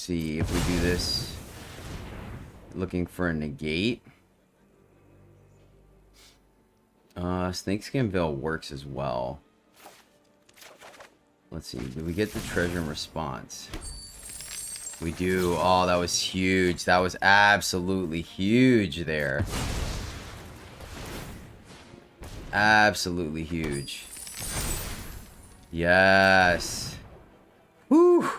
see if we do this. Looking for a negate. Snakeskin Veil works as well. Let's see. Did we get the treasure in response? We do. Oh, that was huge. That was absolutely huge there. Absolutely huge. Yes. Woo.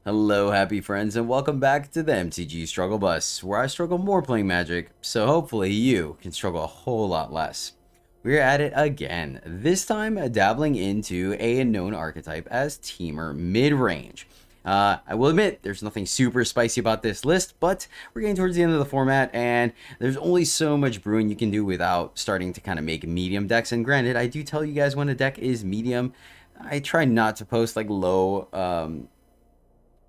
Hello, happy friends, and welcome back to the MTG Struggle Bus, where I struggle more playing Magic, so hopefully you can struggle a whole lot less. We're at it again, this time dabbling into a known archetype as Temur Midrange. I will admit, there's nothing super spicy about this list, but we're getting towards the end of the format, and there's only so much brewing you can do without starting to kind of make medium decks. And granted, I do tell you guys when a deck is medium. I try not to post like low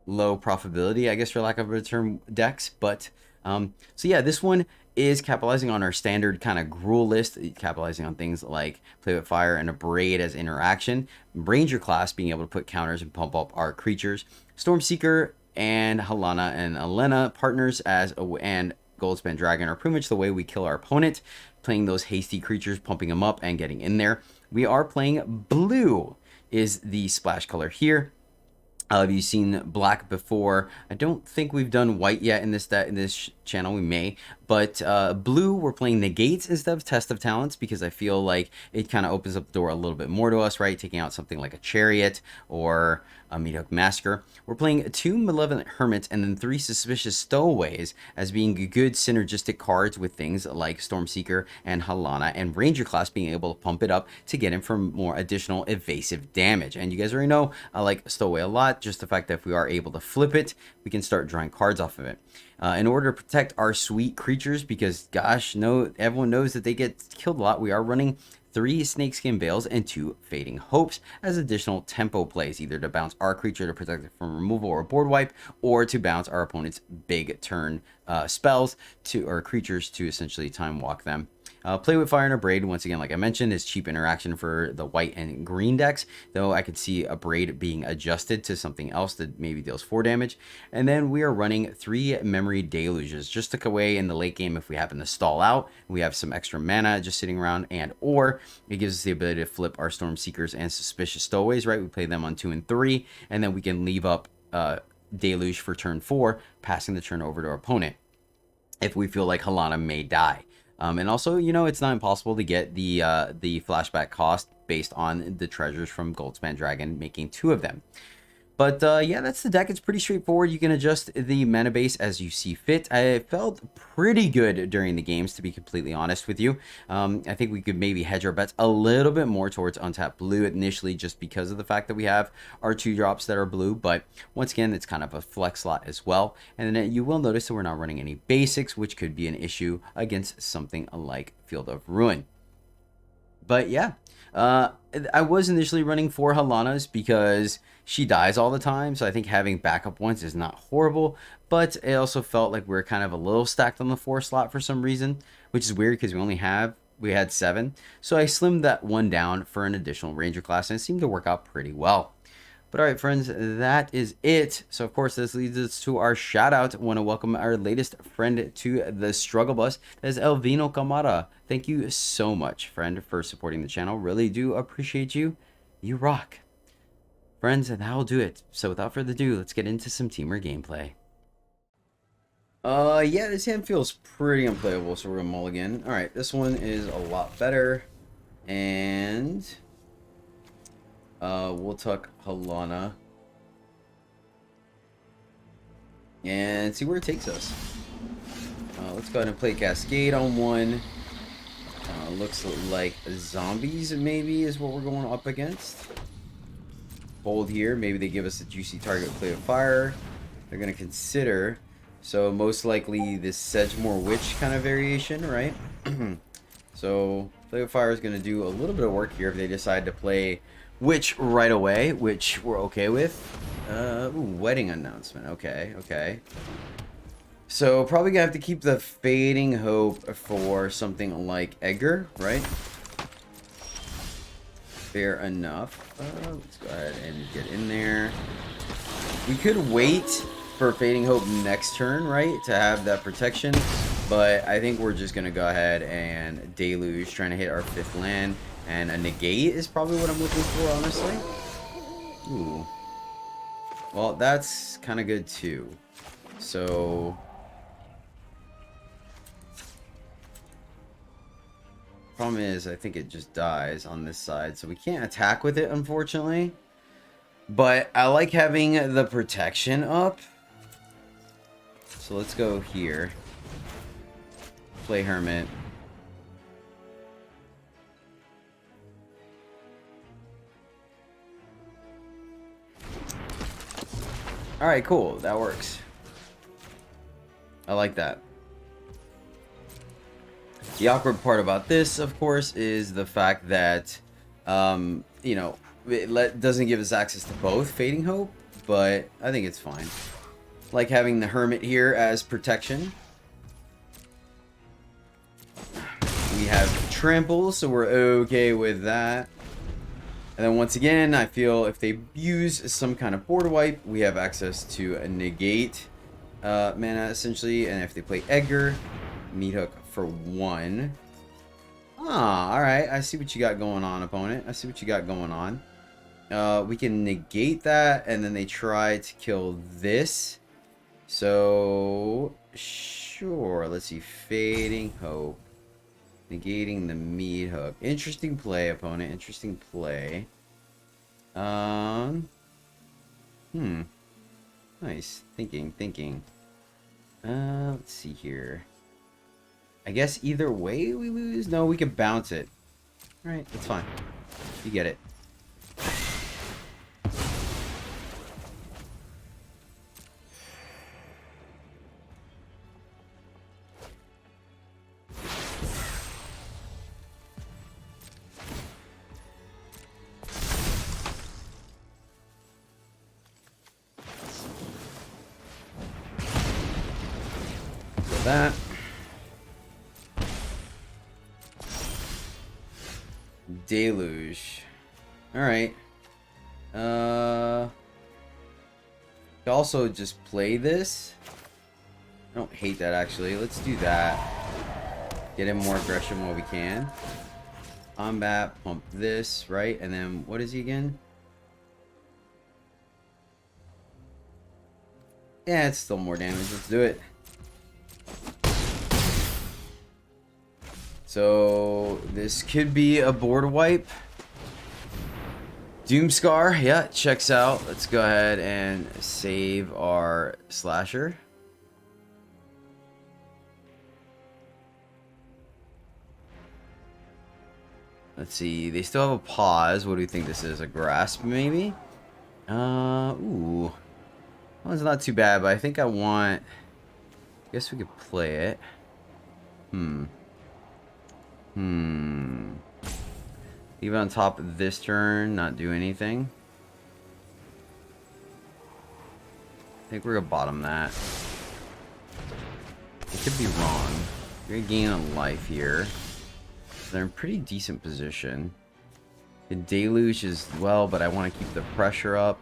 profitability, I guess, for lack of a better term, decks. But so yeah, this one is capitalizing on our standard kind of gruul list, capitalizing on things like Play with Fire and Abrade as interaction, Ranger class being able to put counters and pump up our creatures, Stormseeker and Halana and Elena partners as and Goldspan Dragon are pretty much the way we kill our opponent, playing those hasty creatures, pumping them up and getting in there. We are playing blue is the splash color here. Have you seen black before? I don't think we've done white yet in this channel. We may, but blue, we're playing negates instead of test of talents because I feel like it kind of opens up the door a little bit more to us, right? Taking out something like a chariot or a Meathook Massacre. We're playing 2 Malevolent Hermits and then 3 Suspicious Stowaways as being good synergistic cards with things like Stormseeker and Halana, and Ranger class being able to pump it up to get in for more additional evasive damage. And you guys already know I like Stowaway a lot, just the fact that if we are able to flip it, we can start drawing cards off of it. In order to protect our sweet creatures, because gosh, no, everyone knows that they get killed a lot, we are running 3 Snakeskin Veils and 2 Fading Hopes as additional tempo plays, either to bounce our creature to protect it from removal or board wipe, or to bounce our opponent's big turn spells or creatures to essentially time walk them. Play with Fire and Abrade, once again, like I mentioned, is cheap interaction for the white and green decks, though I could see Abrade being adjusted to something else that maybe deals 4 damage. And then we are running 3 Memory Deluges, just to away in the late game if we happen to stall out. We have some extra mana just sitting around, and or it gives us the ability to flip our Stormseekers and Suspicious Stowaways, right? We play them on 2 and 3, and then we can leave up Deluge for turn 4, passing the turn over to our opponent if we feel like Halana may die. And also, you know, it's not impossible to get the flashback cost based on the treasures from Goldspan Dragon, making 2 of them. But yeah, that's the deck. It's pretty straightforward. You can adjust the mana base as you see fit. I felt pretty good during the games, to be completely honest with you. I think we could maybe hedge our bets a little bit more towards untapped blue initially, just because of the fact that we have our 2 drops that are blue. But once again, it's kind of a flex slot as well. And then you will notice that we're not running any basics, which could be an issue against something like Field of Ruin. But yeah, I was initially running 4 Halanas because she dies all the time, so I think having backup ones is not horrible, but it also felt like we were kind of a little stacked on the 4 slot for some reason, which is weird because we had 7, so I slimmed that one down for an additional Ranger class, and it seemed to work out pretty well. But all right, friends, that is it. So, of course, this leads us to our shout-out. I want to welcome our latest friend to the Struggle Bus. That is Elvino Camara. Thank you so much, friend, for supporting the channel. Really do appreciate you. You rock. Friends, and that'll do it. So, without further ado, let's get into some Temur gameplay. Yeah, this hand feels pretty unplayable, so we're going to mulligan. All right, this one is a lot better. And we'll tuck Halana and see where it takes us. Let's go ahead and play Cascade on 1. Looks like zombies maybe is what we're going up against. Hold here. Maybe they give us a juicy target with Play with Fire. They're going to consider. So most likely this Sedgemoor Witch kind of variation, right? So Play with Fire is going to do a little bit of work here if they decide to play Witch right away, which we're okay with. Ooh, wedding announcement. Okay, okay. So probably gonna have to keep the Fading Hope for something like Edgar, right? Fair enough. Let's go ahead and get in there. We could wait for Fading Hope next turn, right? To have that protection. But I think we're just going to go ahead and Deluge, trying to hit our 5th land. And a Negate is probably what I'm looking for, honestly. Ooh. Well, that's kind of good, too. So... problem is, I think it just dies on this side. So we can't attack with it, unfortunately. But I like having the protection up. So let's go here. Play Hermit. Alright, cool. That works. I like that. The awkward part about this, of course, is the fact that, you know, it doesn't give us access to both Fading Hope, but I think it's fine. Like having the Hermit here as protection. We have Trample, so we're okay with that. And then once again, I feel if they use some kind of board wipe, we have access to a Negate mana, essentially. And if they play Edgar, Meat Hook for 1. Ah, alright. I see what you got going on, opponent. I see what you got going on. We can negate that, and then they try to kill this. So, sure. Let's see. Fading Hope. Negating the Meat Hook. Interesting play, opponent. Interesting play. Nice. Thinking. Let's see here. I guess either way we lose. No, we can bounce it. Alright, that's fine. You get it. That. Deluge. Alright. Also just play this. I don't hate that, actually. Let's do that. Get in more aggression while we can. Combat, pump this, right? And then, what is he again? Yeah, it's still more damage. Let's do it. So, this could be a board wipe. Doomscar, yeah, checks out. Let's go ahead and save our slasher. Let's see, they still have a pause. What do you think this is? A grasp, maybe? Ooh. Well, it's not too bad, but I think I want... I guess we could play it. Leave it on top of this turn, not do anything. I think we're gonna bottom that. I could be wrong. We're gonna gain a life here. They're in pretty decent position. The Deluge as well, but I want to keep the pressure up.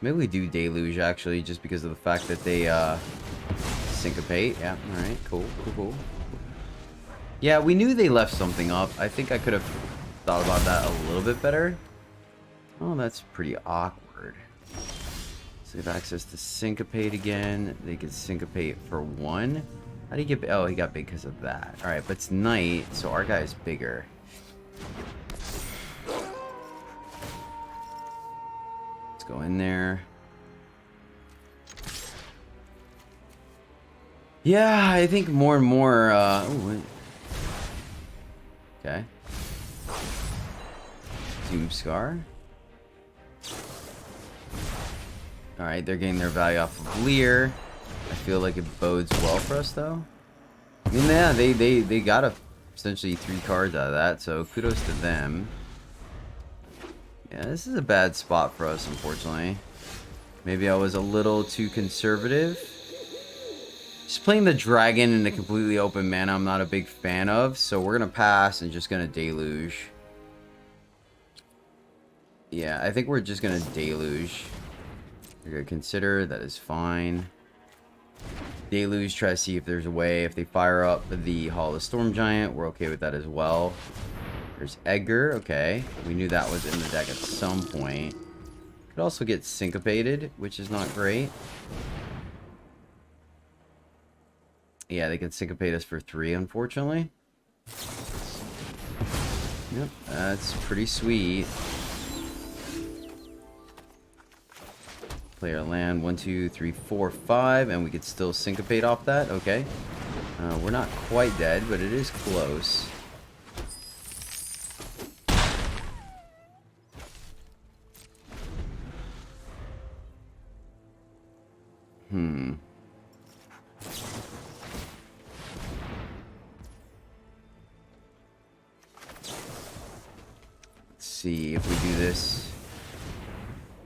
Maybe we do Deluge, actually, just because of the fact that they syncopate. Yeah, alright, cool. Yeah, we knew they left something up. I think I could have thought about that a little bit better. Oh, that's pretty awkward. So they have access to syncopate again. They could syncopate for 1. How do you get... Oh, he got big because of that. Alright, but it's night, so our guy is bigger. Let's go in there. Yeah, I think more and more... Okay. Doomscar. Alright, they're getting their value off of Lear. I feel like it bodes well for us, though. I mean, yeah, they got essentially 3 cards out of that, so kudos to them. Yeah, this is a bad spot for us, unfortunately. Maybe I was a little too conservative. Just playing the dragon in a completely open mana I'm not a big fan of, so we're gonna pass and just gonna deluge. Yeah, I think we're just gonna deluge. We're gonna consider, that is fine. Deluge, try to see if there's a way. If they fire up the Hall of Storm Giant, we're okay with that as well. There's Edgar, okay. We knew that was in the deck at some point. Could also get syncopated, which is not great. Yeah, they can syncopate us for 3, unfortunately. Yep, that's pretty sweet. Play our land 1, 2, 3, 4, 5, and we could still syncopate off that. Okay. We're not quite dead, but it is close. Let's see if we do this.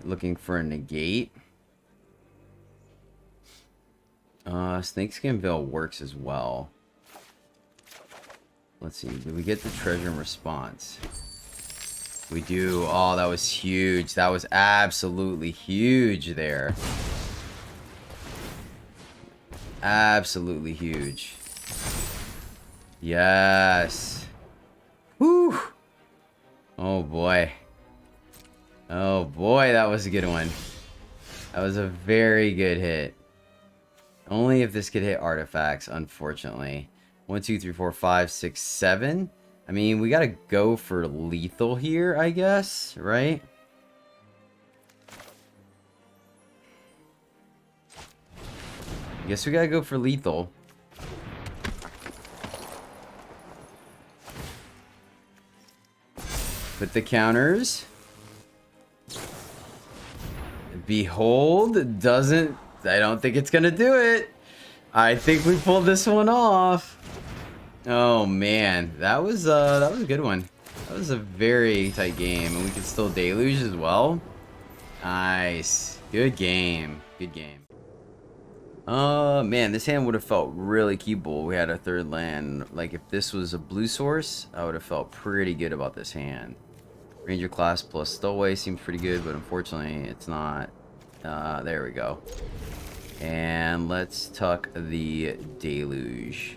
Looking for a negate. Snakeskin Veil works as well. Let's see. Do we get the treasure in response? We do. Oh, that was huge. That was absolutely huge there. Absolutely huge. Yes. Whew. Oh boy. Oh boy, that was a good one. That was a very good hit. Only if this could hit artifacts, unfortunately. 1, 2, 3, 4, 5, 6, 7. I mean, we gotta go for lethal here, I guess, right? I guess we gotta go for lethal. Put the counters. Behold, doesn't... I don't think it's gonna do it. I think we pulled this one off. Oh man, that was a good one. That was a very tight game, and we could still deluge as well. Nice, good game, good game. Man, this hand would have felt really keepable. We had a third land. Like if this was a blue source, I would have felt pretty good about this hand. Ranger class plus Stowaway seems pretty good, but unfortunately, it's not. There we go. And let's tuck the Deluge.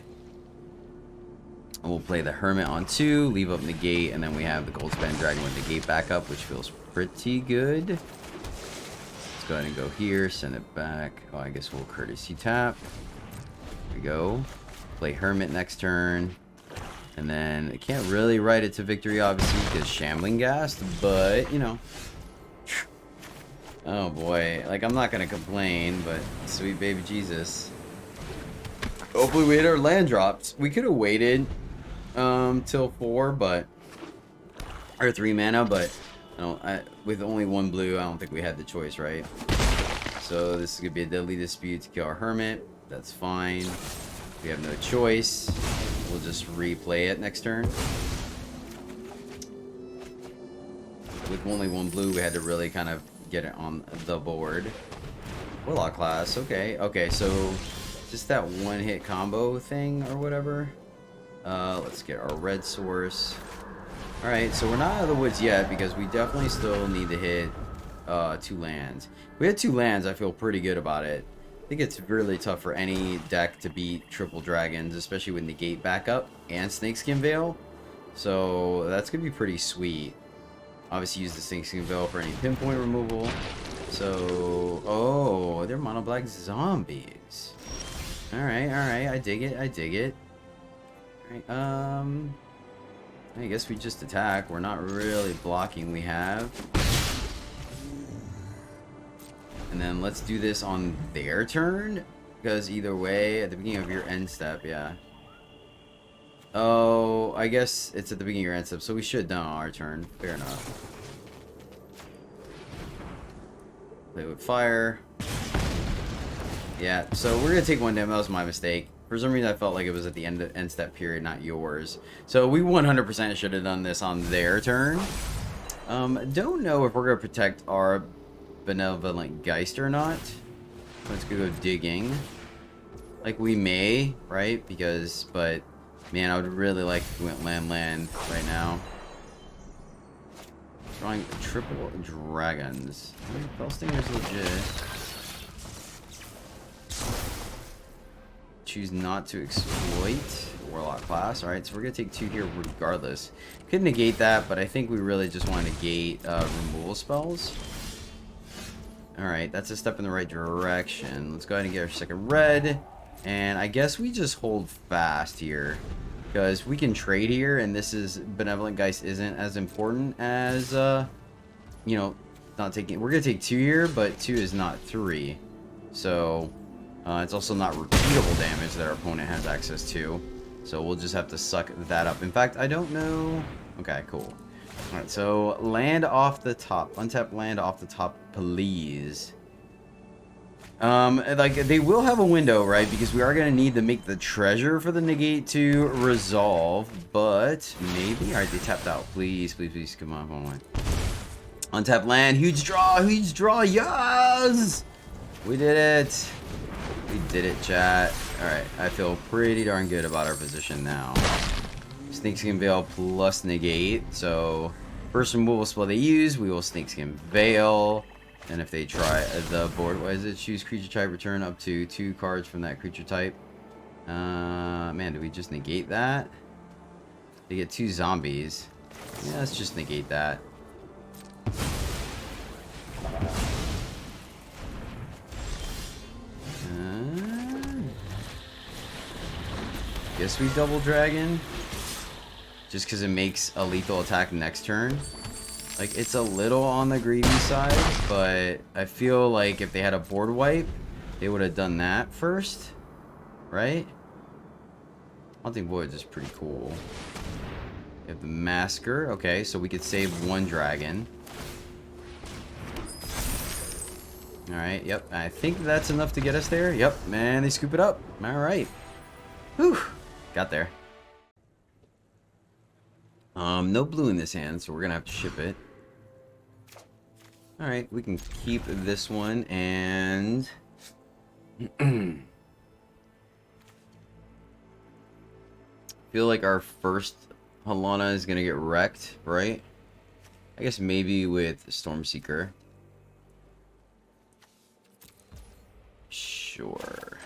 We'll play the Hermit on 2, leave up Negate, and then we have the Goldspan Dragon with Negate backup, which feels pretty good. Let's go ahead and go here, send it back. Oh, I guess we'll Courtesy tap. There we go. Play Hermit next turn. And then I can't really write it to victory, obviously, because Shambling Ghast, but, you know. Oh boy, like I'm not gonna complain, but sweet baby Jesus. Hopefully we hit our land drops. We could have waited till 4, but or 3 mana, but with only 1 blue, I don't think we had the choice, right? So this is gonna be a deadly dispute to kill our Hermit. That's fine. We have no choice. We'll just replay it next turn. With only 1 blue, we had to really kind of get it on the board. Warlock class, okay. Okay, so just that 1-hit combo thing or whatever. Let's get our red source. Alright, so we're not out of the woods yet because we definitely still need to hit 2 lands. If we had 2 lands, I feel pretty good about it. I think it's really tough for any deck to beat triple dragons, especially with Negate backup and Snakeskin Veil. So that's gonna be pretty sweet. Obviously use the Snakeskin Veil for any pinpoint removal. So, oh, they're mono black zombies. Alright, I dig it, I dig it. Alright, I guess we just attack. We're not really blocking, we have. And then let's do this on their turn, because either way, at the beginning of your end step, yeah. Oh, I guess it's at the beginning of your end step, so we should know our turn. Fair enough. Play with fire. Yeah, so we're gonna take 1 damage. That was my mistake. For some reason, I felt like it was at the end step period, not yours. So we 100% should have done this on their turn. Don't know if we're gonna protect our Benevolent Geist or not. Let's go digging. Like, we may, right? Because, but, man, I would really like if we went land right now. Drawing triple dragons. I mean, Felstinger's legit. Choose not to exploit Warlock class. Alright, so we're going to take 2 here regardless. Could negate that, but I think we really just want to negate removal spells. Alright, that's a step in the right direction. Let's go ahead and get our second red. And I guess we just hold fast here. Because we can trade here, and this is... Benevolent Geist isn't as important as, you know, not taking... We're going to take 2 here, but 2 is not 3. So, it's also not repeatable damage that our opponent has access to. So we'll just have to suck that up. In fact, I don't know... Okay, cool. Alright, so land off the top. Untap land off the top, please. Like, they will have a window, right? Because we are going to need to make the treasure for the negate to resolve. But, maybe? Alright, they tapped out. Please, please, please. Come on, come on. Untap land. Huge draw, huge draw. Yes! We did it. We did it, chat. Alright, I feel pretty darn good about our position now. Snakeskin Veil plus negate. So, first removal spell they use, we will Snakeskin Veil. And if they try the board, what is it? Choose creature type, return up to 2 cards from that creature type. Man, do we just negate that? They get 2 zombies. Yeah, let's just negate that. Guess we double dragon. Just because it makes a lethal attack next turn. Like, it's a little on the greedy side, but I feel like if they had a board wipe, they would have done that first, right? Haunting Void is pretty cool. We have the Masker. Okay, so we could save 1 dragon. Alright, yep. I think that's enough to get us there. Yep, man, they scoop it up. Alright. Whew. Got there. No blue in this hand, so we're gonna have to ship it. Alright, we can keep this one, and... feel like our first Halana is gonna get wrecked, right? I guess maybe with Stormseeker. Sure.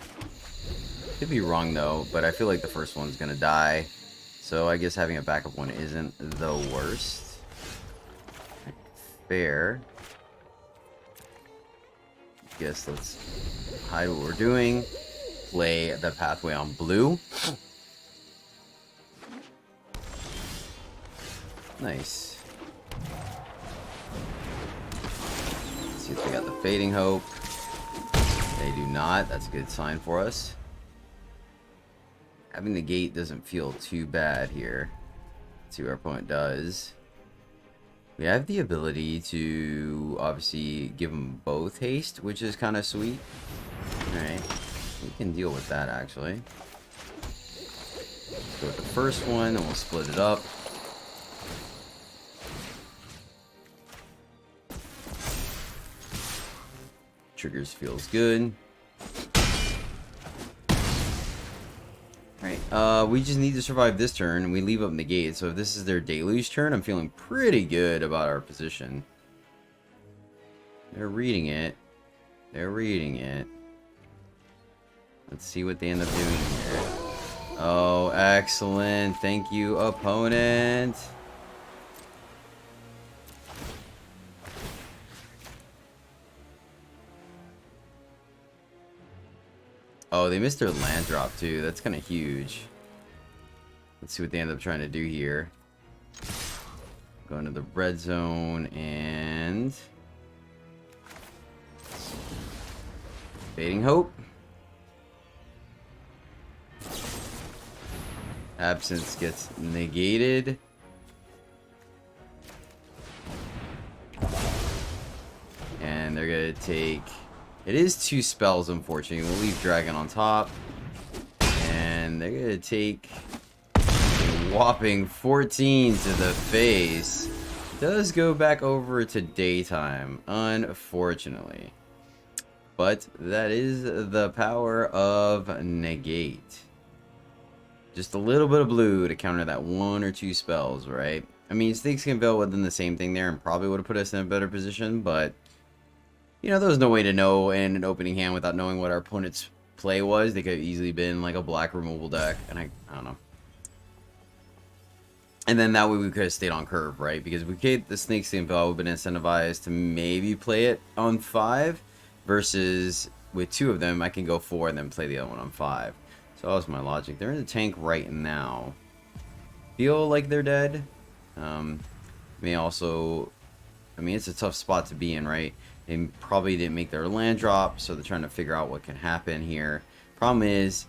Could be wrong, though, but I feel like the first one's gonna die. So I guess having a backup one isn't the worst. Fair. Guess let's hide what we're doing. Play the pathway on blue. Nice. Let's see if they got the Fading Hope. They do not. That's a good sign for us. Having the gate doesn't feel too bad here. Let's see what our opponent does. We have the ability to obviously give them both haste, which is kind of sweet. Alright, we can deal with that actually. Let's go with the first one and we'll split it up. Triggers feels good. Alright, we just need to survive this turn, and we leave up negate. So if this is their deluge turn, I'm feeling pretty good about our position. They're reading it. They're reading it. Let's see what they end up doing here. Oh, excellent. Thank you, opponent. Oh, they missed their land drop too. That's kind of huge. Let's see what they end up trying to do here. Go into the red zone and... Fading Hope. Absence gets negated. And they're gonna take... It is 2 spells, unfortunately. We'll leave Dragon on top. And they're gonna take a whopping 14 to the face. Does go back over to daytime, unfortunately. But that is the power of negate. Just a little bit of blue to counter that 1 or 2 spells, right? I mean, Snakeskin Veil would have done the same thing there and probably would have put us in a better position, but you know, there was no way to know in an opening hand without knowing what our opponent's play was. They could have easily been like a black removal deck, and I don't know. And then that way we could have stayed on curve, right? Because if we get the Snakeskin Veil, we've been incentivized to maybe play it on 5, versus with 2 of them, I can go 4 and then play the other one on 5. So that was my logic. They're in the tank right now. Feel like they're dead. May also, I mean, it's a tough spot to be in, right? They probably didn't make their land drop, so they're trying to figure out what can happen here. Problem is,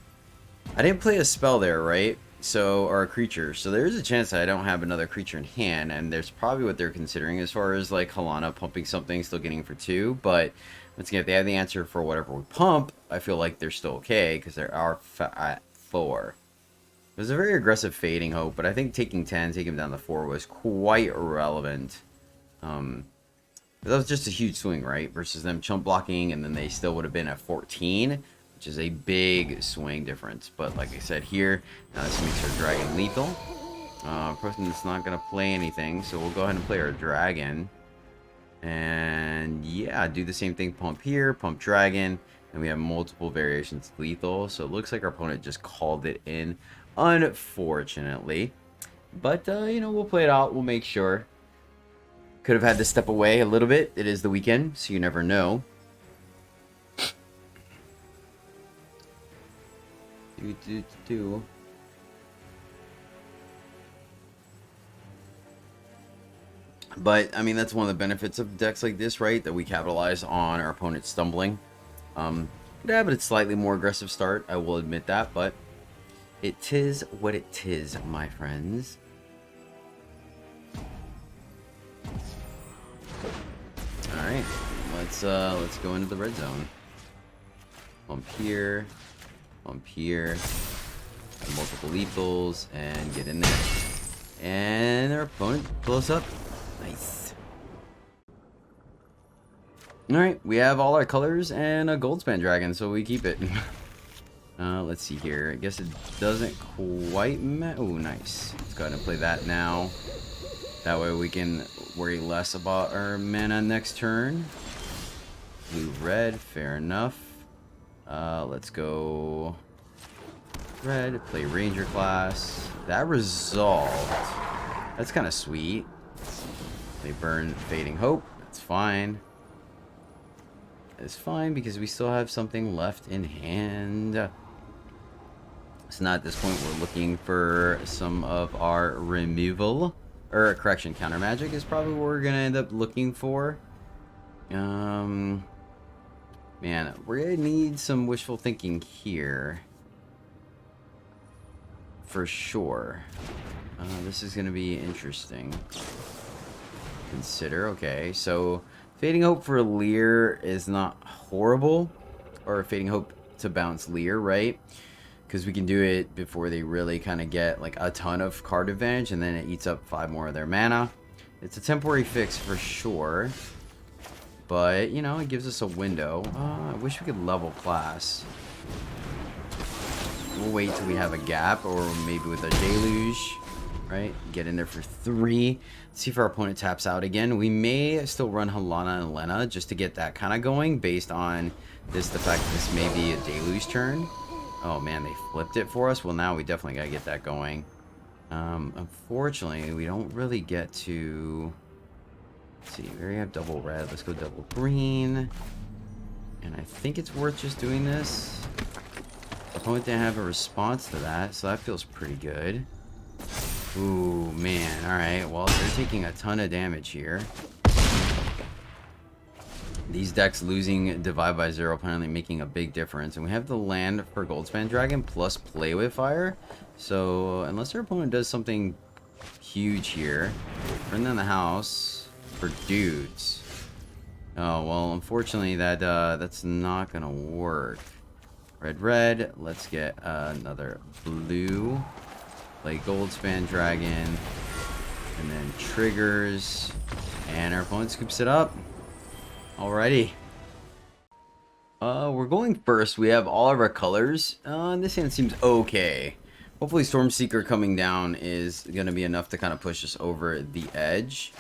I didn't play a spell there, right? So, or a creature. So there is a chance that I don't have another creature in hand, and there's probably what they're considering as far as like Halana pumping something, still getting for 2. But once again, if they have the answer for whatever we pump, I feel like they're still okay because they are at 4. It was a very aggressive Fading Hope, but I think taking 10, taking him down to 4 was quite irrelevant. But that was just a huge swing, right? Versus them chump blocking, and then they still would have been at 14, which is a big swing difference. But like I said here, now this makes our dragon lethal. Person that's not going to play anything, so we'll go ahead and play our dragon. And yeah, do the same thing, pump here, pump dragon, and we have multiple variations lethal. So it looks like our opponent just called it in, unfortunately. But, you know, we'll play it out, we'll make sure. Could have had to step away a little bit. It is the weekend, so you never know. But, I mean, that's one of the benefits of decks like this, right? That we capitalize on our opponent stumbling. Yeah, but it's slightly more aggressive start, I will admit that, but it tis what it tis, my friends. Alright, let's go into the red zone. Pump here, have multiple lethals, and get in there. And our opponent blows up. Nice. Alright, we have all our colors and a Goldspan Dragon, so we keep it. Let's see here. I guess it doesn't quite oh, nice. Let's go ahead and play that now. That way we can worry less about our mana next turn. Blue, red, fair enough. Let's go red, play Ranger class. That resolved. That's kind of sweet. They burn Fading Hope. That's fine. It's fine because we still have something left in hand. So now at this point we're looking for some of our removal. Or correction, counter magic is probably what we're gonna end up looking for. Man, we're gonna need some wishful thinking here. For sure. This is gonna be interesting. Consider, okay, so Fading Hope for Leer is not horrible. Or Fading Hope to bounce Leer, right? Because we can do it before they really kind of get like a ton of card advantage, and then it eats up 5 more of their mana. It's a temporary fix for sure, but you know, it gives us a window. I wish we could level class. We'll wait till we have a gap, or maybe with a deluge, right? Get in there for 3. See if our opponent taps out again. We may still run Halana and Lena just to get that kind of going, based on this, the fact that this may be a deluge turn. Oh man, they flipped it for us. Well, now we definitely gotta get that going. Unfortunately, we don't really get to... Let's see, we already have double red. Let's go double green. And I think it's worth just doing this. The opponent didn't have a response to that, so that feels pretty good. Ooh, man. Alright, well, they're taking a ton of damage here. These decks losing Divide by 0 apparently making a big difference. And we have the land for Goldspan Dragon plus Play with Fire. So unless our opponent does something huge here, burn down the house for dudes. Oh, well, unfortunately that's not gonna work. Red, red. Let's get another blue. Play Goldspan Dragon. And then triggers. And our opponent scoops it up. Alrighty. We're going first. We have all of our colors. This hand seems okay. Hopefully Stormseeker coming down is going to be enough to kind of push us over the edge.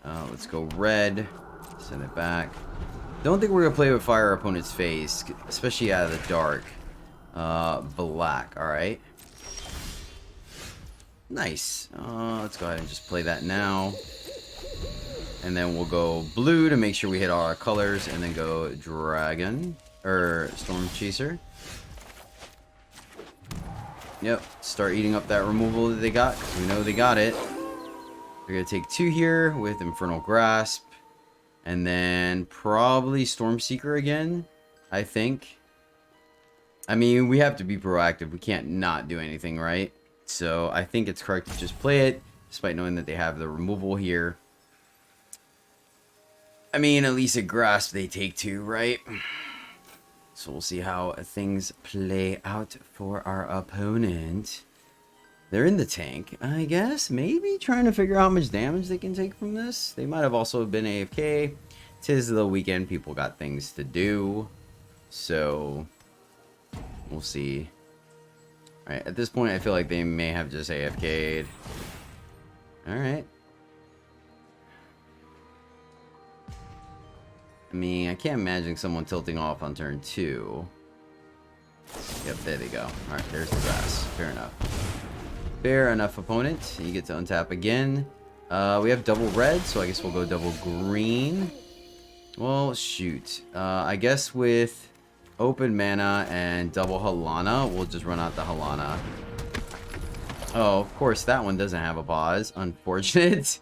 Let's go red. Send it back. Don't think we're going to play with fire our opponent's face, especially out of the dark. Black, alright. Nice. Let's go ahead and just play that now. And then we'll go blue to make sure we hit all our colors, and then go dragon, or storm chaser. Yep, start eating up that removal that they got, because we know they got it. We're going to take 2 here with Infernal Grasp, and then probably Stormseeker again, I think. I mean, we have to be proactive. We can't not do anything, right? So I think it's correct to just play it, despite knowing that they have the removal here. I mean, at least at Grasp they take 2, right? So we'll see how things play out for our opponent. They're in the tank, I guess. Maybe trying to figure out how much damage they can take from this. They might have also been AFK. 'Tis the weekend. People got things to do. So we'll see. Alright, at this point I feel like they may have just AFK'd. Alright. I mean, I can't imagine someone tilting off on turn 2. Yep, there they go. Alright, there's the grass. Fair enough. Fair enough, opponent. You get to untap again. We have double red, so I guess we'll go double green. Well, shoot. I guess with open mana and double Halana, we'll just run out the Halana. Oh, of course, that one doesn't have a pause. Unfortunate.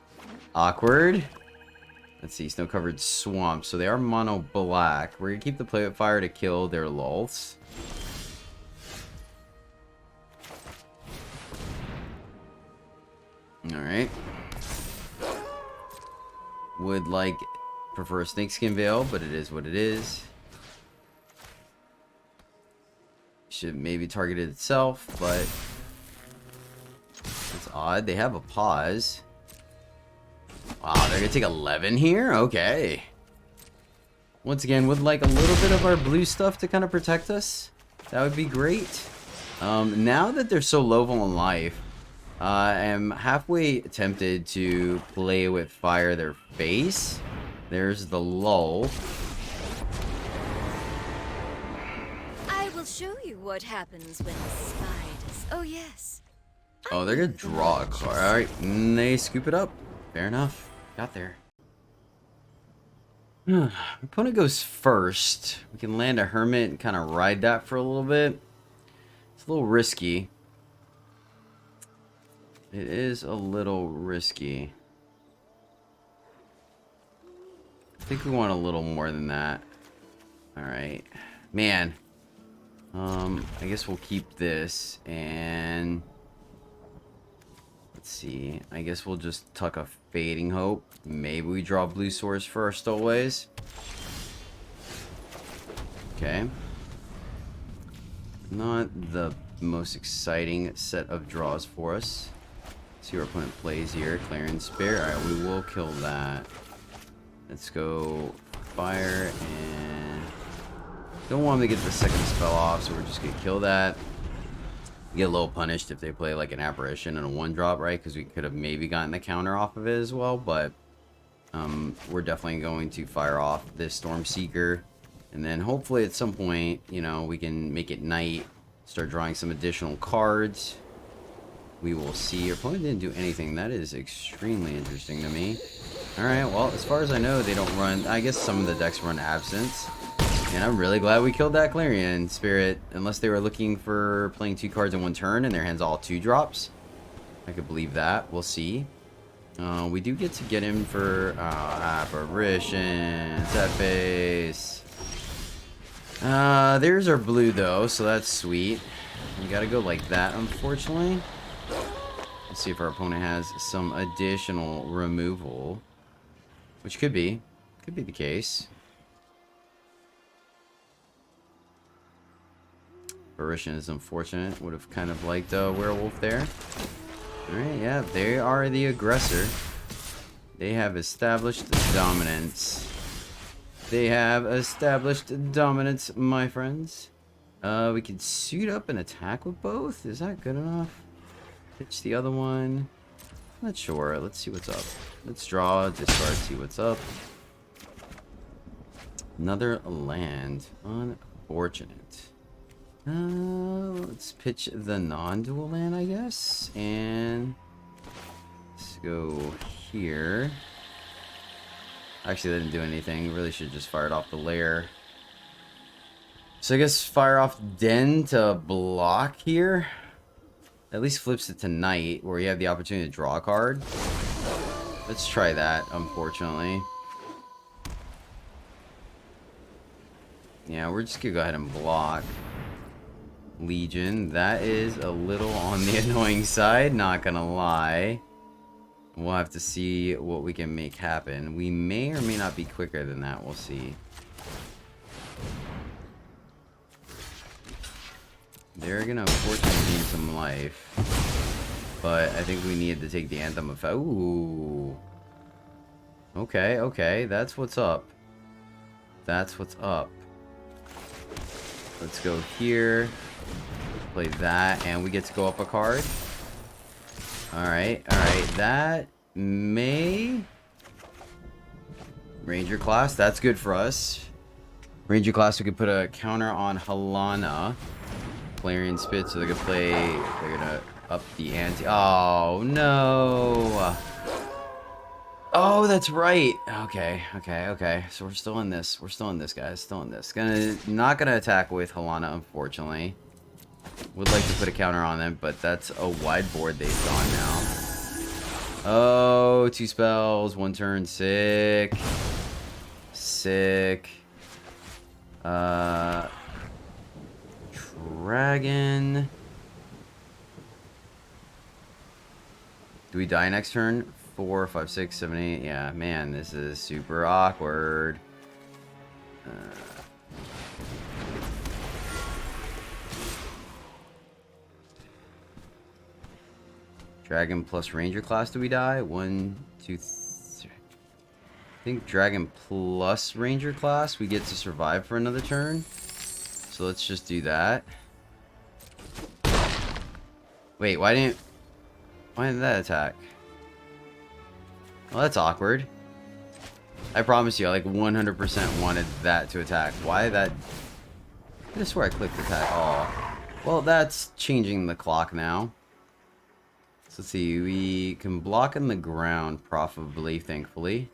Awkward. Let's see, snow-covered swamp. So they are mono black. We're gonna keep the play with fire to kill their lulls. Alright. Would like prefer a snakeskin veil, but it is what it is. Should maybe target it itself, but it's odd. They have a pause. Wow, they're gonna take 11 here? Okay. Once again, would like a little bit of our blue stuff to kind of protect us. That would be great. Now that they're so low on life, I am halfway tempted to play with fire their face. There's the lull. I will show you what happens when the spiders. Oh yes. Oh, they're gonna draw a card. Alright, and they scoop it up. Fair enough. Got there. Opponent goes first. We can land a hermit and kind of ride that for a little bit. It's a little risky. It is a little risky. I think we want a little more than that. Alright. Man. I guess we'll keep this and... Let's see. I guess we'll just tuck a Fading Hope. Maybe we draw blue swords for our stowaways. Okay. Not the most exciting set of draws for us. See what our opponent plays here. Clarion Spear. Alright, we will kill that. Let's go fire and... Don't want them to get the second spell off, so we're just gonna kill that. Get a little punished if they play like an apparition and a 1-drop, right? Because we could have maybe gotten the counter off of it as well, but we're definitely going to fire off this Stormseeker, and then hopefully at some point, you know, we can make it night, start drawing some additional cards. We will see. Your opponent didn't do anything. That is extremely interesting to me. All right, well, as far as I know, they don't run. I guess some of the decks run Absence. And I'm really glad we killed that Clarion Spirit, unless they were looking for playing 2 cards in 1 turn and their hand's all 2-drops. I could believe that. We'll see. We do get to get him for apparition, set face. There's our blue though, so that's sweet. You gotta go like that, unfortunately. Let's see if our opponent has some additional removal, which could be the case. Apparition is unfortunate. Would have kind of liked a werewolf there. Alright, yeah, they are the aggressor. They have established dominance. They have established dominance, my friends. We can suit up and attack with both. Is that good enough? Pitch the other one. Not sure. Let's see what's up. Let's draw, discard, see what's up. Another land. Unfortunate. Let's pitch the non-dual land, I guess. And let's go here. Actually, that didn't do anything. Really should just fire it off the lair. So I guess fire off Den to block here. At least flips it to Knight, where you have the opportunity to draw a card. Let's try that, unfortunately. Yeah, we're just gonna go ahead and block. Legion, that is a little on the annoying side, not gonna lie. We'll have to see what we can make happen. We may or may not be quicker than that, we'll see. They're gonna unfortunately need some life. But I think we need to take the Anthem of... Ooh. Okay, okay, that's what's up. That's what's up. Let's go here. Play that, and we get to go up a card. Alright, alright. That may... Ranger class, that's good for us. Ranger class, we could put a counter on Halana. Clarion Spit, so they could play... They're gonna up the ante. Oh, no! Oh, that's right! Okay, okay, okay. So we're still in this. We're still in this, guys. Still in this. Not gonna attack with Halana, unfortunately. Would like to put a counter on them, but that's a wide board they've gone now. Oh, 2 spells, 1 turn, sick. Sick. Dragon. Do we die next turn? 4, 5, 6, 7, 8. Yeah, man, this is super awkward. Dragon plus Ranger class, do we die? 1, 2, 3. I think Dragon plus Ranger class, we get to survive for another turn. So let's just do that. Wait, why didn't that attack? Well, that's awkward. I promise you, I like 100% wanted that to attack. Why that? I just swear I clicked attack all. Well, that's changing the clock now. So let's see, we can block on the ground profitably, thankfully.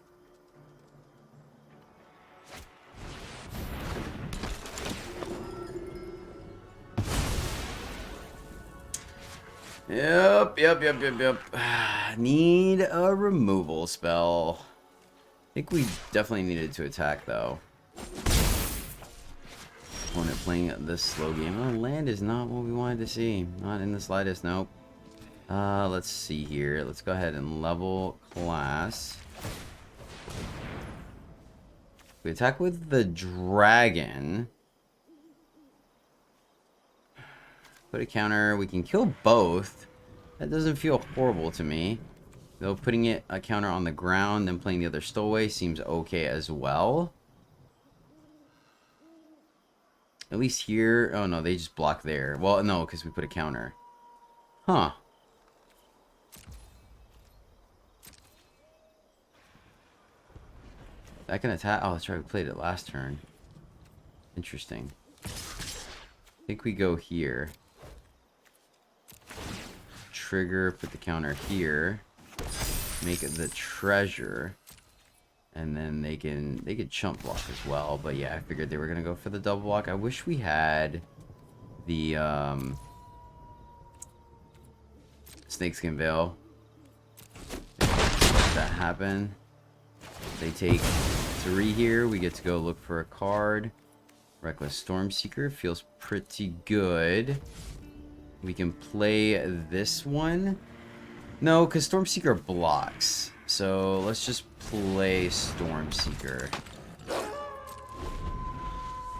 Yep. Need a removal spell. I think we definitely needed to attack, though. Opponent playing this slow game. Oh, land is not what we wanted to see. Not in the slightest, nope. Let's see here. Let's go ahead and level class. We attack with the dragon. Put a counter. We can kill both. That doesn't feel horrible to me. Though putting a counter on the ground, then playing the other stowaway seems okay as well. At least here... Oh, no, they just block there. Well, no, because we put a counter. Huh. I can attack... Oh, that's right. We played it last turn. Interesting. I think we go here. Trigger, put the counter here. Make it the treasure. And then they could chump block as well. But yeah, I figured they were going to go for the double block. I wish we had the Snakeskin Veil. Let that happen. They take 3 here. We get to go look for a card. Reckless Stormseeker feels pretty good. We can play this one. No, because Stormseeker blocks. So let's just play Stormseeker.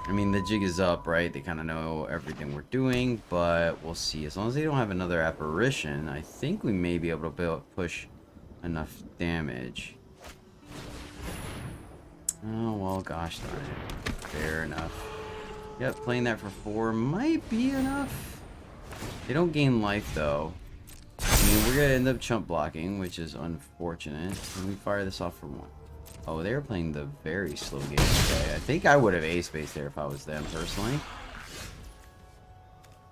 I mean, the jig is up, right? They kind of know everything we're doing, but we'll see. As long as they don't have another apparition, I think we may be able to push enough damage. Oh, well, gosh darn it. Fair enough. Yep, playing that for 4 might be enough. They don't gain life, though. I mean, we're going to end up chump blocking, which is unfortunate. Can we fire this off for 1? Oh, they're playing the very slow game today. I think I would have ace-spaced there if I was them, personally.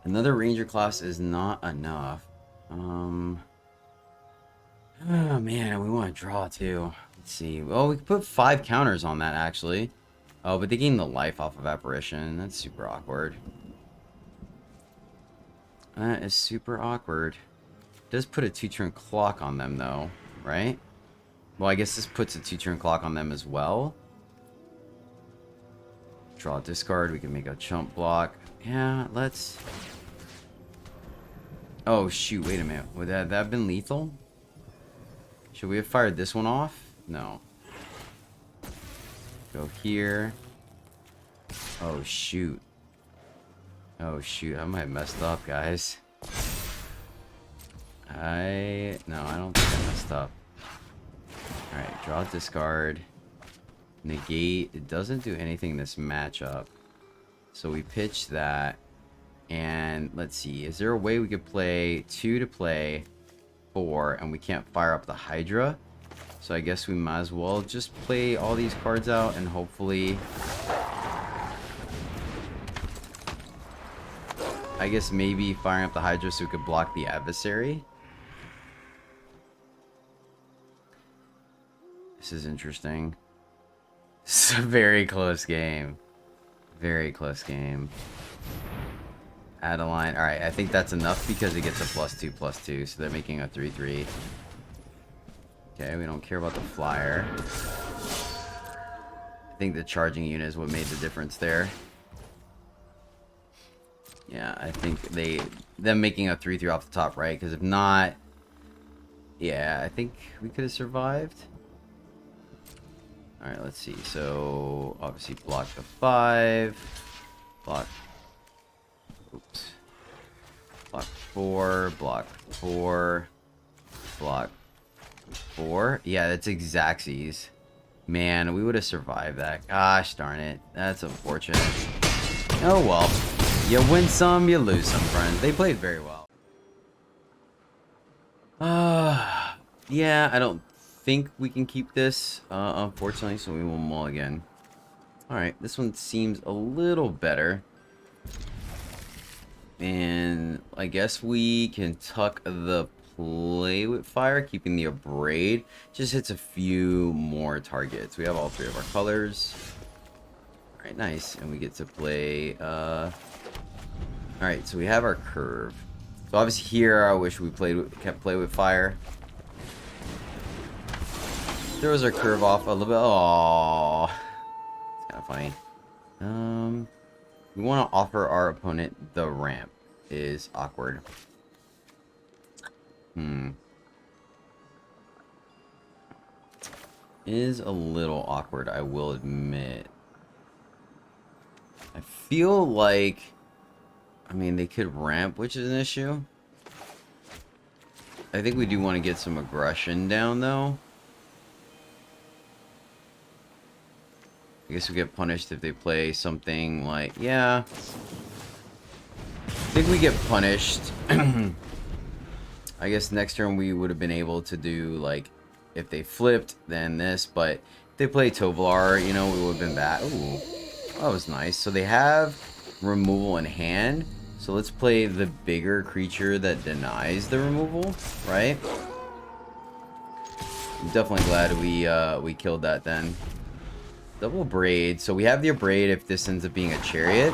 Another ranger class is not enough. Oh, man, we want to draw, too. Let's see. Well, we could put 5 counters on that, actually. Oh, but they gain the life off of apparition. That's super awkward. That is super awkward. It does put a 2-turn clock on them, though, right? Well, I guess this puts a 2-turn clock on them as well. Draw, discard. We can make a chump block. Yeah, let's... Oh, shoot. Wait a minute. Would that have been lethal? Should we have fired this one off? No. Go here. Oh, shoot. Oh, shoot. I might have messed up, guys. No, I don't think I messed up. Alright, draw, discard. Negate. It doesn't do anything in this matchup. So we pitch that. And let's see. Is there a way we could play 2 to play 4 and we can't fire up the Hydra? So I guess we might as well just play all these cards out and hopefully... I guess maybe firing up the Hydra so we could block the adversary. This is interesting. This is a very close game. Very close game. Adeline. Alright, I think that's enough because it gets a +2/+2. So they're making a 3/3. Okay, we don't care about the flyer. I think the charging unit is what made the difference there. Yeah, I think them making a 3/3 off the top, right? Because if not, yeah, I think we could have survived. All right, let's see. So obviously block the 5, block. Oops. Block 4, block 4, block 4. Yeah, that's Xaxes. Man, we would have survived that. Gosh darn it. That's unfortunate. Oh well. You win some, you lose some, friends. They played very well. Yeah, I don't think we can keep this, unfortunately, so we will mulligan. Alright, this one seems a little better. And I guess we can tuck the play with fire, keeping the abrade. Just hits a few more targets. We have all 3 of our colors. Alright, nice. And we get to play, alright, so we have our curve. So obviously here, I wish we kept play with fire. Throws our curve off a little bit. Aww. It's kind of funny. We want to offer our opponent the ramp. Is awkward. Is a little awkward, I will admit. I feel like... I mean, they could ramp, which is an issue. I think we do want to get some aggression down, though. I guess we get punished if they play something like... Yeah. I think we get punished. I guess next turn we would have been able to do, like... If they flipped, then this. But if they play Tovolar, you know, we would have been bad. Ooh. That was nice. So they have removal in hand. So let's play the bigger creature that denies the removal, right? I'm definitely glad we killed that then. Double braid. So we have the abrade if this ends up being a chariot.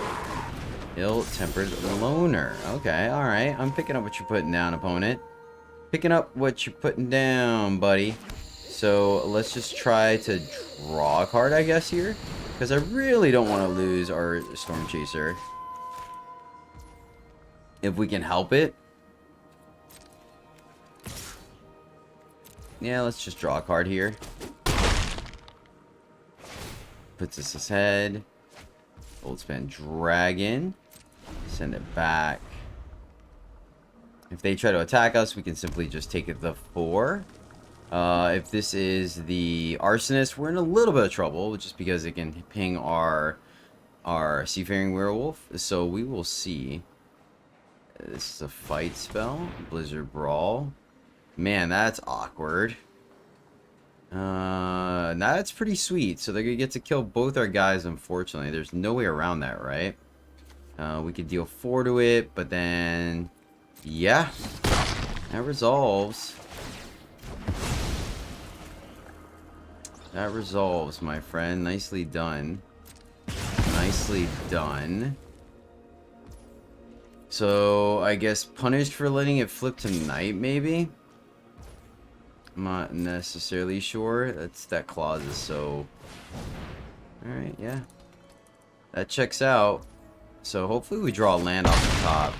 Ill-tempered loner. Okay, alright. I'm picking up what you're putting down, opponent. Picking up what you're putting down, buddy. So let's just try to draw a card, I guess, here. Because I really don't want to lose our Storm Chaser. If we can help it. Yeah, let's just draw a card here. Puts us ahead. Old Span Dragon. Send it back. If they try to attack us, we can simply just take it the 4. If this is the Arsonist, we're in a little bit of trouble, just because it can ping our Seafaring Werewolf. So we will see. This is a fight spell. Blizzard Brawl. Man, that's awkward. That's pretty sweet. So they're gonna get to kill both our guys, unfortunately. There's no way around that, right? We could deal 4 to it, but then... yeah. That resolves. That resolves, my friend. Nicely done. Nicely done. So, I guess punished for letting it flip to night, maybe? I'm not necessarily sure. That clause is so... alright, yeah. That checks out. So, hopefully we draw a land off the top.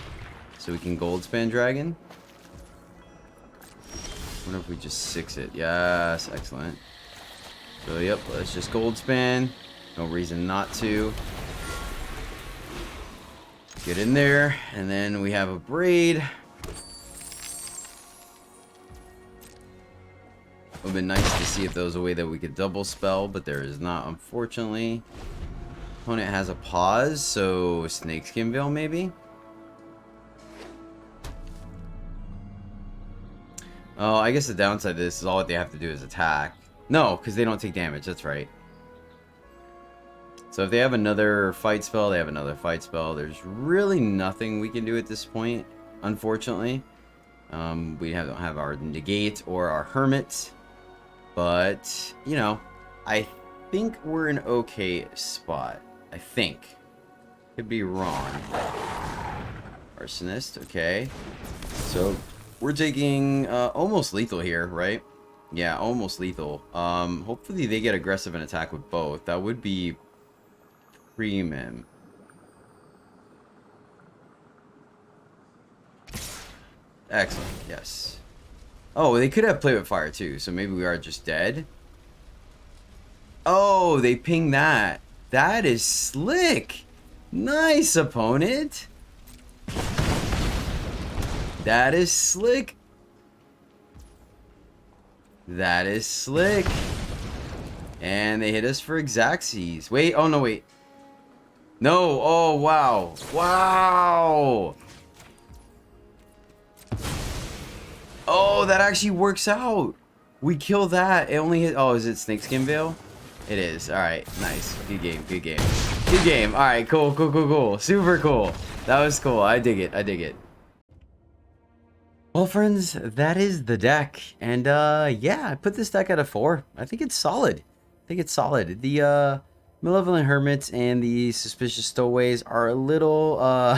So we can Goldspan Dragon. I wonder if we just 6 it. Yes, excellent. So, yep, let's just Goldspan. No reason not to. Get in there, and then we have a Braid. It would have been nice to see if there was a way that we could double spell, but there is not, unfortunately. Opponent has a pause, so Snakeskin Veil maybe? Oh, I guess the downside of this is all they have to do is attack. No, because they don't take damage, that's right. So if they have another fight spell, they have another fight spell. There's really nothing we can do at this point, unfortunately. We don't have our negate or our hermit. But, you know, I think we're in an okay spot. I think. Could be wrong. Arsonist, okay. So we're taking almost lethal here, right? Yeah, almost lethal. Hopefully they get aggressive and attack with both. That would be premium. Excellent, yes. Oh, they could have played with fire too, so maybe we are just dead. Oh, they ping that. That is slick. Nice, opponent. That is slick. That is slick. And they hit us for Xaxes. Wait, oh no, wait. No, oh wow. Wow. Oh, that actually works out. We kill that. It only hit. Oh, is it Snakeskin Veil? It is. All right. Nice. Good game. Good game. Good game. All right. Cool. Cool. Cool. Cool. Super cool. That was cool. I dig it. I dig it. Well, friends, that is the deck. And yeah, I put this deck at a 4. I think it's solid. I think it's solid. The Malevolent Hermits and the Suspicious Stowaways are a little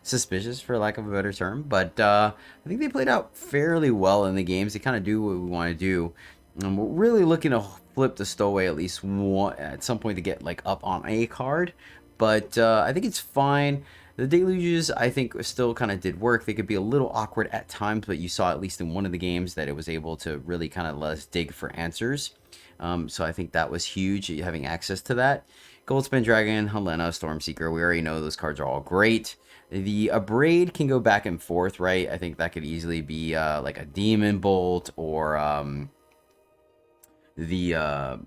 suspicious, for lack of a better term, but I think they played out fairly well in the games. They kind of do what we want to do. We're really looking to flip the Stowaway at least at some point to get like up on a card, but I think it's fine. The Deluges, I think, still kind of did work. They could be a little awkward at times, but you saw at least in one of the games that it was able to really kind of let us dig for answers. So I think that was huge, having access to that. Goldspan Dragon, Helena, Stormseeker, we already know those cards are all great. The Abrade can go back and forth, right? I think that could easily be like a Demon Bolt or the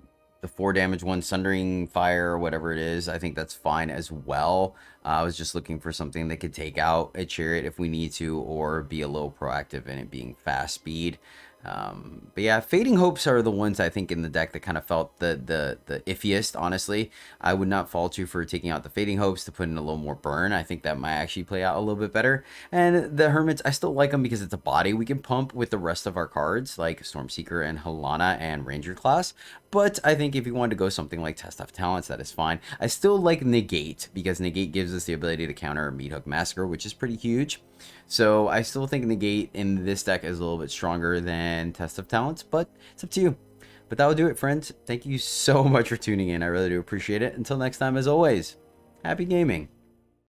4 damage one, Sundering Fire, or whatever it is. I think that's fine as well. I was just looking for something that could take out a Chariot if we need to, or be a little proactive in it being fast speed. But yeah, Fading Hopes are the ones I think in the deck that kind of felt the iffiest, honestly. I would not fault you for taking out the Fading Hopes to put in a little more burn. I think that might actually play out a little bit better. And the Hermits, I still like them because it's a body we can pump with the rest of our cards, like Stormseeker and Helena and Ranger class. But I think if you wanted to go something like Test of Talents, that is fine. I still like Negate, because Negate gives us the ability to counter Meathook Massacre, which is pretty huge. So I still think Negate in this deck is a little bit stronger than Test of Talents, but it's up to you. But that will do it, friends. Thank you so much for tuning in. I really do appreciate it. Until next time, as always, happy gaming.